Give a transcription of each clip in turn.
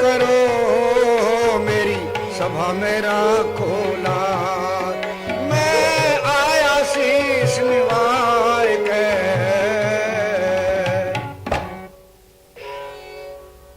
करो मेरी सभा में राखो लाज, मैं आया शीश निवाए के।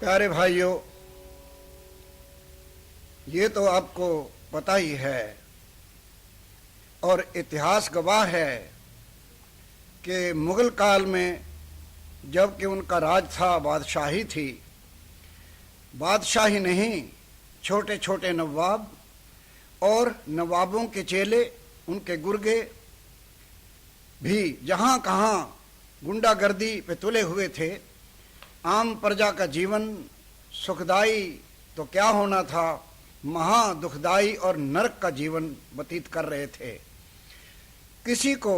प्यारे भाइयों, ये तो आपको पता ही है और इतिहास गवाह है कि मुगल काल में जबकि उनका राज था, बादशाही थी, बादशाही नहीं, छोटे छोटे नवाब और नवाबों के चेले, उनके गुर्गे भी जहाँ कहाँ गुंडागर्दी पे तुले हुए थे। आम प्रजा का जीवन सुखदाई तो क्या होना था, महा दुखदाई और नरक का जीवन व्यतीत कर रहे थे। किसी को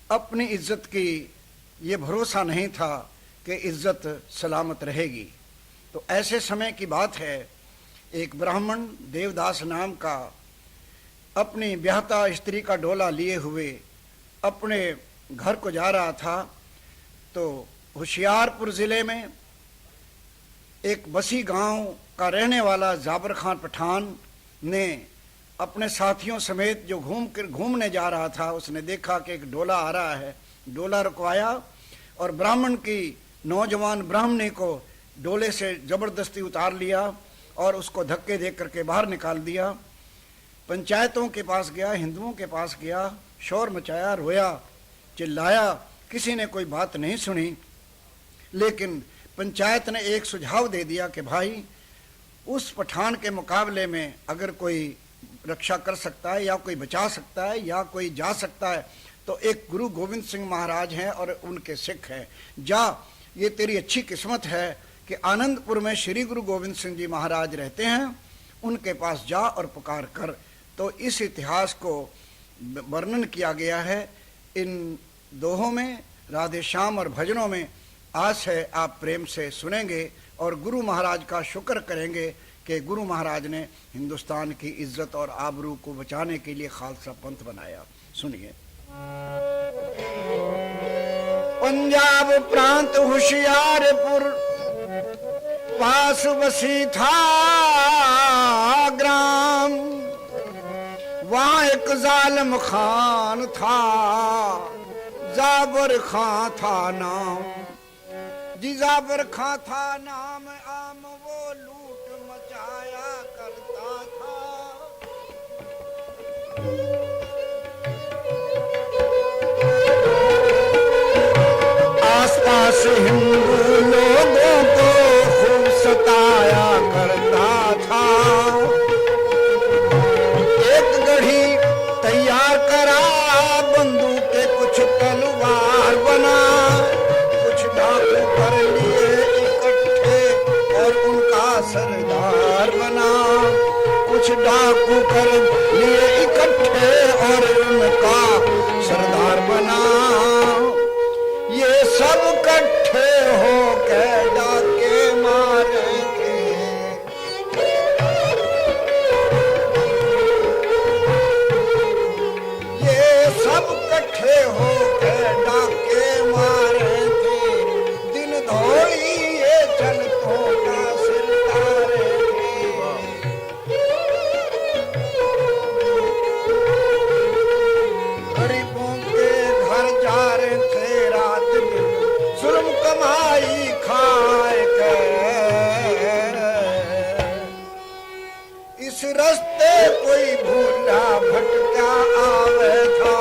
अपनी इज्जत की ये भरोसा नहीं था कि इज्जत सलामत रहेगी। तो ऐसे समय की बात है, एक ब्राह्मण देवदास नाम का अपनी ब्याहता स्त्री का डोला लिए हुए अपने घर को जा रहा था। तो होशियारपुर ज़िले में एक बसी गांव का रहने वाला जाबर खान पठान ने अपने साथियों समेत जो घूमने जा रहा था, उसने देखा कि एक डोला आ रहा है। डोला रुकवाया और ब्राह्मण की नौजवान ब्राह्मणी को डोले से जबरदस्ती उतार लिया और उसको धक्के दे करके बाहर निकाल दिया। पंचायतों के पास गया, हिंदुओं के पास गया, शोर मचाया, रोया, चिल्लाया, किसी ने कोई बात नहीं सुनी। लेकिन पंचायत ने एक सुझाव दे दिया कि भाई, उस पठान के मुकाबले में अगर कोई रक्षा कर सकता है या कोई बचा सकता है या कोई जा सकता है तो एक गुरु गोविंद सिंह महाराज हैं और उनके सिख हैं। जा, ये तेरी अच्छी किस्मत है कि आनंदपुर में श्री गुरु गोविंद सिंह जी महाराज रहते हैं, उनके पास जा और पुकार कर। तो इस इतिहास को वर्णन किया गया है इन दोहों में, राधे श्याम और भजनों में। आस है आप प्रेम से सुनेंगे और गुरु महाराज का शुक्र करेंगे कि गुरु महाराज ने हिंदुस्तान की इज्जत और आबरू को बचाने के लिए खालसा पंथ बनाया। सुनिए। पंजाब प्रांत होशियारपुर पास बसी था ग्राम, वहां एक जालिम खान था, जाबर खां था नाम जी, जाबर खां था नाम। आम वो लूट मचाया करता था। आसपास हिंदू लोगों को खूब सताया करता था। एक गढ़ी तैयार करा, बंदूक के कुछ तलवार बना, कुछ डाकू कर लिए इकट्ठे और उनका सरदार बना, कुछ डाकू कर लिए इकट्ठे और उनका सरदार बना। ये सब इकट्ठे हो के डाके मारेंगे, ये सब इकट्ठे हो के डाके मारे थे। दिन धोड़ी ये जनतों का सिर तारे थे। गरीबों के घर जा रहे थे, रात दिन जुल्म कमाई खाए के। इस रास्ते कोई भूला भटका आवे था।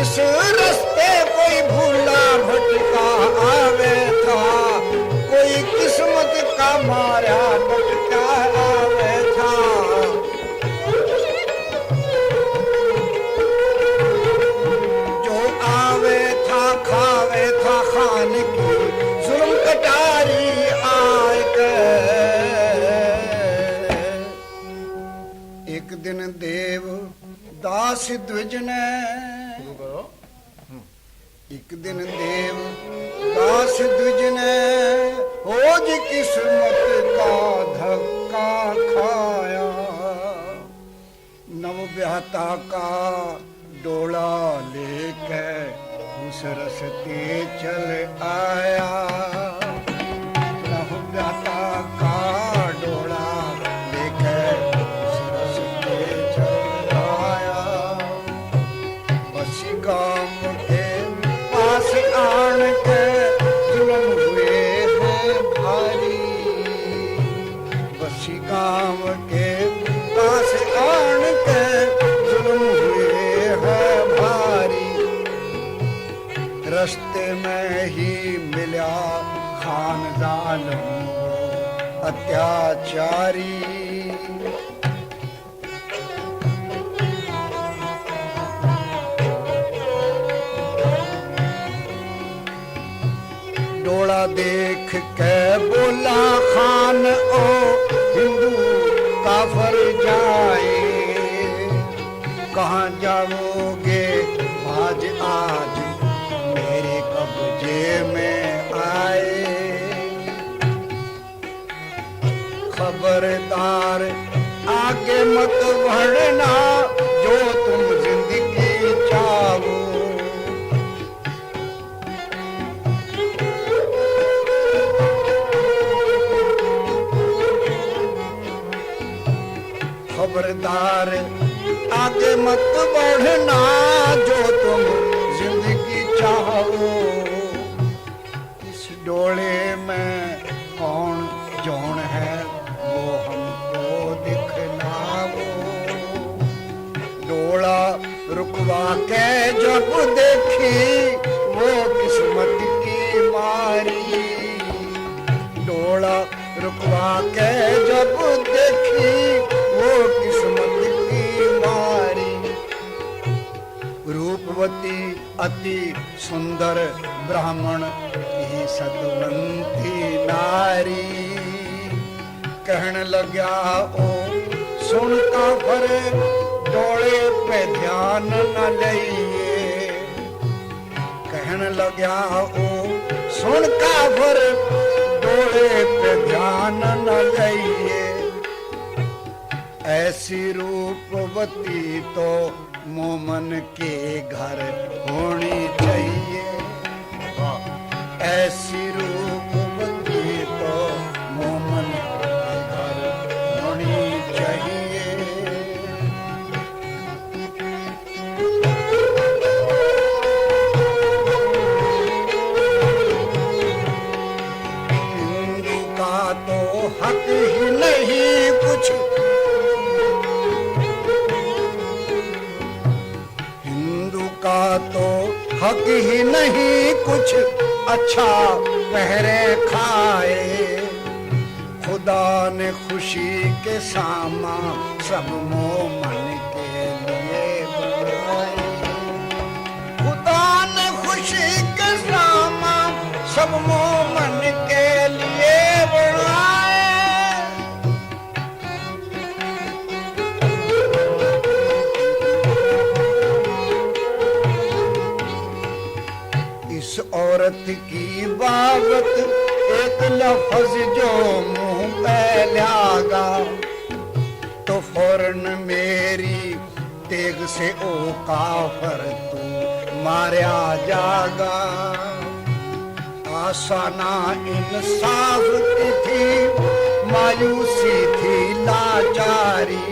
इस रास्ते कोई भूला भटका आवे था, कोई किस्मत का मारा भटका आवे था। जो आवे था खावे था खान की जुल्म कटारी आए के। एक दिन देव दास द्विज ने, एक दिन देव दास द्विज ने खोज किस्मत का धक्का खाया। नव ब्याहता का डोला लेके उस रस्ते चल आया, प्रभु व्याता का डोला लेकर उस रस्ते चल आया। बसी गांव के पास आन के जुल्म हुए हैं भारी, बसी गांव के पास आन के जुल्म हुए हैं भारी। रस्ते में ही मिला खान जालिम अत्याचारी, डोला देख के बोला खान ओ हिंदू काफर जाए, कहाँ जाओगे आज आज मेरे कब्जे में आए। खबरदार आगे मत बढ़ना जो तुम जिंदगी चाहो, खबरदार आगे मत बढ़ना जो तुम जिंदगी चाहो। इस डोले में कौन जौन है वो हमको दिखलाओ। डोला रुकवा के जब देखी वो किस्मत की मारी, डोला रुकवा के जब देखी वो किस्मत की मारी। रूपवती अति सुंदर ब्राह्मण की सतवंती नारी, कहने लगा ओ सुन काफर डोले पे ध्यान न लइए, कहने लगा ओ सुन काफर डोले पे ध्यान न लइए। ऐसी रूपवती तो मोमन के घर होनी चाहिए, ऐसी रूपवती तो मोमन के घर होनी चाहिए। हिंदू का तो हक ही नहीं कुछ, का तो हक ही नहीं कुछ अच्छा पहरे खाए। खुदा ने खुशी के सामा सब मोमन के लिए बनाए, खुदा ने खुशी के सामा सब मोमन के लिए बनाए। इस औरत की बाबत एक लफ्ज जो मुंह पे लागा तो फौरन मेरी तेग से ओ काफर तू मारा जागा। आसाना इंसाफ की थी, मायूसी थी लाचारी,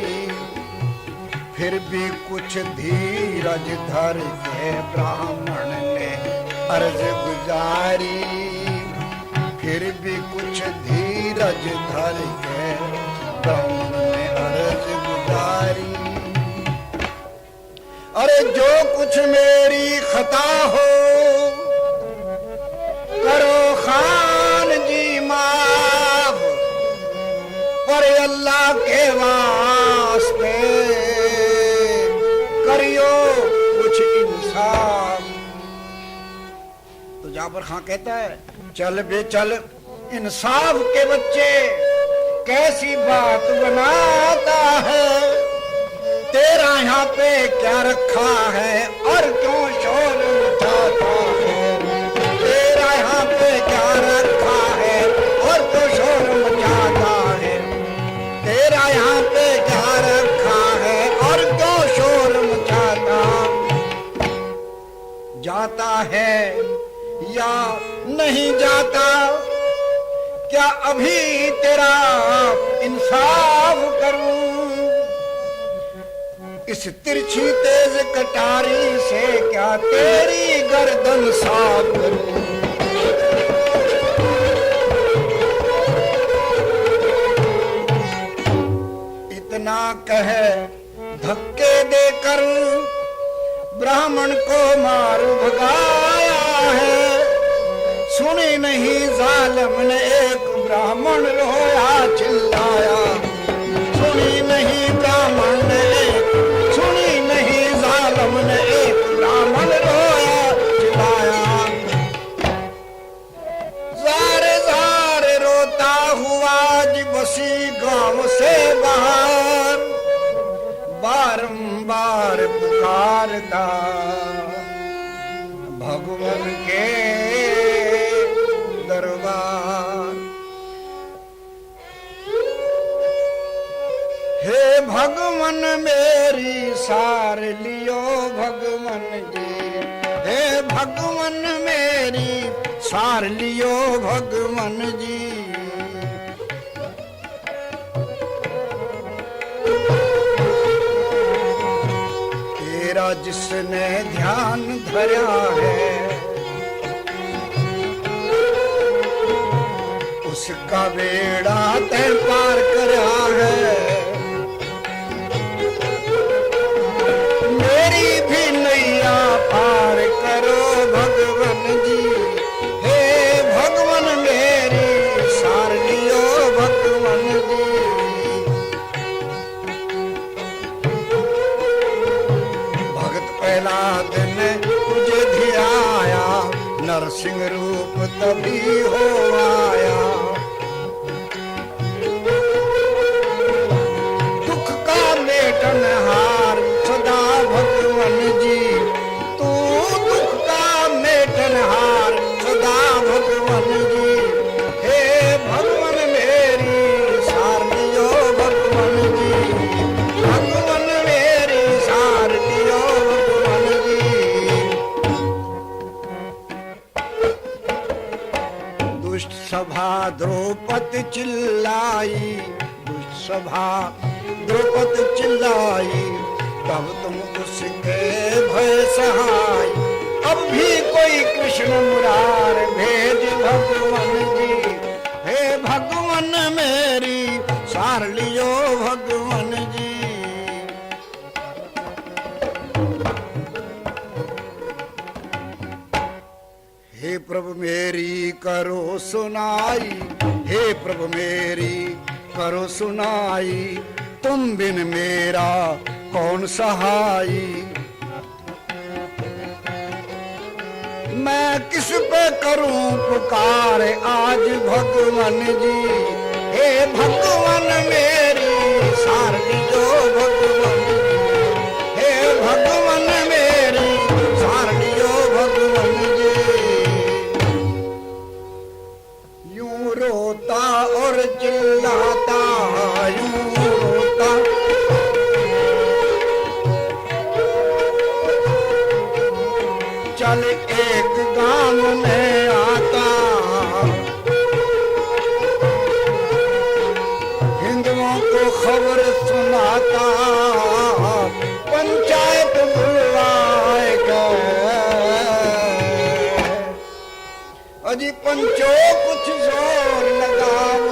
फिर भी कुछ धीरज धर के ब्राह्मण ने अर्ज गुजारी, फिर भी कुछ धीरज धर के ब्राह्मण ने अर्ज गुजारी। अरे जो कुछ मेरी खता हो करो खान जी माफ, पर अल्लाह के वास्ते करियो कुछ इंसाफ। तो जाफर खां कहता है चल बे चल इंसाफ के बच्चे, कैसी बात बनाता है, तेरा यहाँ पे क्या रखा है और क्यों शोर मचाता है, तेरा यहाँ पे क्या रखा है और क्यों शोर मचाता है, तेरा यहाँ पे क्या रखा है और क्यों शोर मचाता। जाता है या नहीं जाता, क्या अभी तेरा इंसाफ करूं, इस तिरछी तेज कटारी से क्या तेरी गर्दन साफ करूं। इतना कह धक्के देकर ब्राह्मण को मार भगाया है, सुनी नहीं जालिम ने एक ब्राह्मण रोया चिल्लाया, सुनी नहीं ब्राह्मण ने, सुनी नहीं जालिम ने एक ब्राह्मण रोया चिल्लाया। ज़ारे ज़ारे रोता हुआ जी बसी गांव से बाहर, बारंबार पुकारता भगवान के दरबार। हे भगवान मेरी सार लियो भगवान जी, हे भगवान मेरी सार लियो भगवान जी। तेरा जिसने ध्यान धरा है उसका बेड़ा तय पार करा है, मेरी भी नैया पार करो भगवान जी, हे भगवान मेरी सार लियो भगवान जी। भगत पहला दिन तुझे धियाया, नरसिंह रूप तभी हो आया, दुख का मेटनहार सदा भगवान जी, तू दुख का मेटनहार सदा भगवान जी, हे भगवान मेरी सार लियो भगवान जी, भगवान मेरी सार लियो भगवान जी। दुष्ट सभा द्रौपदी चिल्लाई, दुष्ट सभा द्रौपदी चिल्लाई, तब तुम उसके भय सहाय, अब भी कोई कृष्ण मुरार भेज भगवान जी, हे भगवान मेरी सार लियो भगवान जी। हे प्रभु मेरी करो सुनाई, हे प्रभु मेरी करो सुनाई, तुम बिन मेरा कौन सहाई। मैं किस पे करूं पुकार आज भगवान जी, हे भगवान मेरी सार लियो भगवान जी, हे भगवान मेरी सार लियो भगवान जी। यूं रोता और चिल्लाता, यूं रोता चल एक गांव में आता, हिंदुओं को खबर सुनाता, पंचायत बुलवाए गए, अजी पंचो कुछ जोर लगाओ,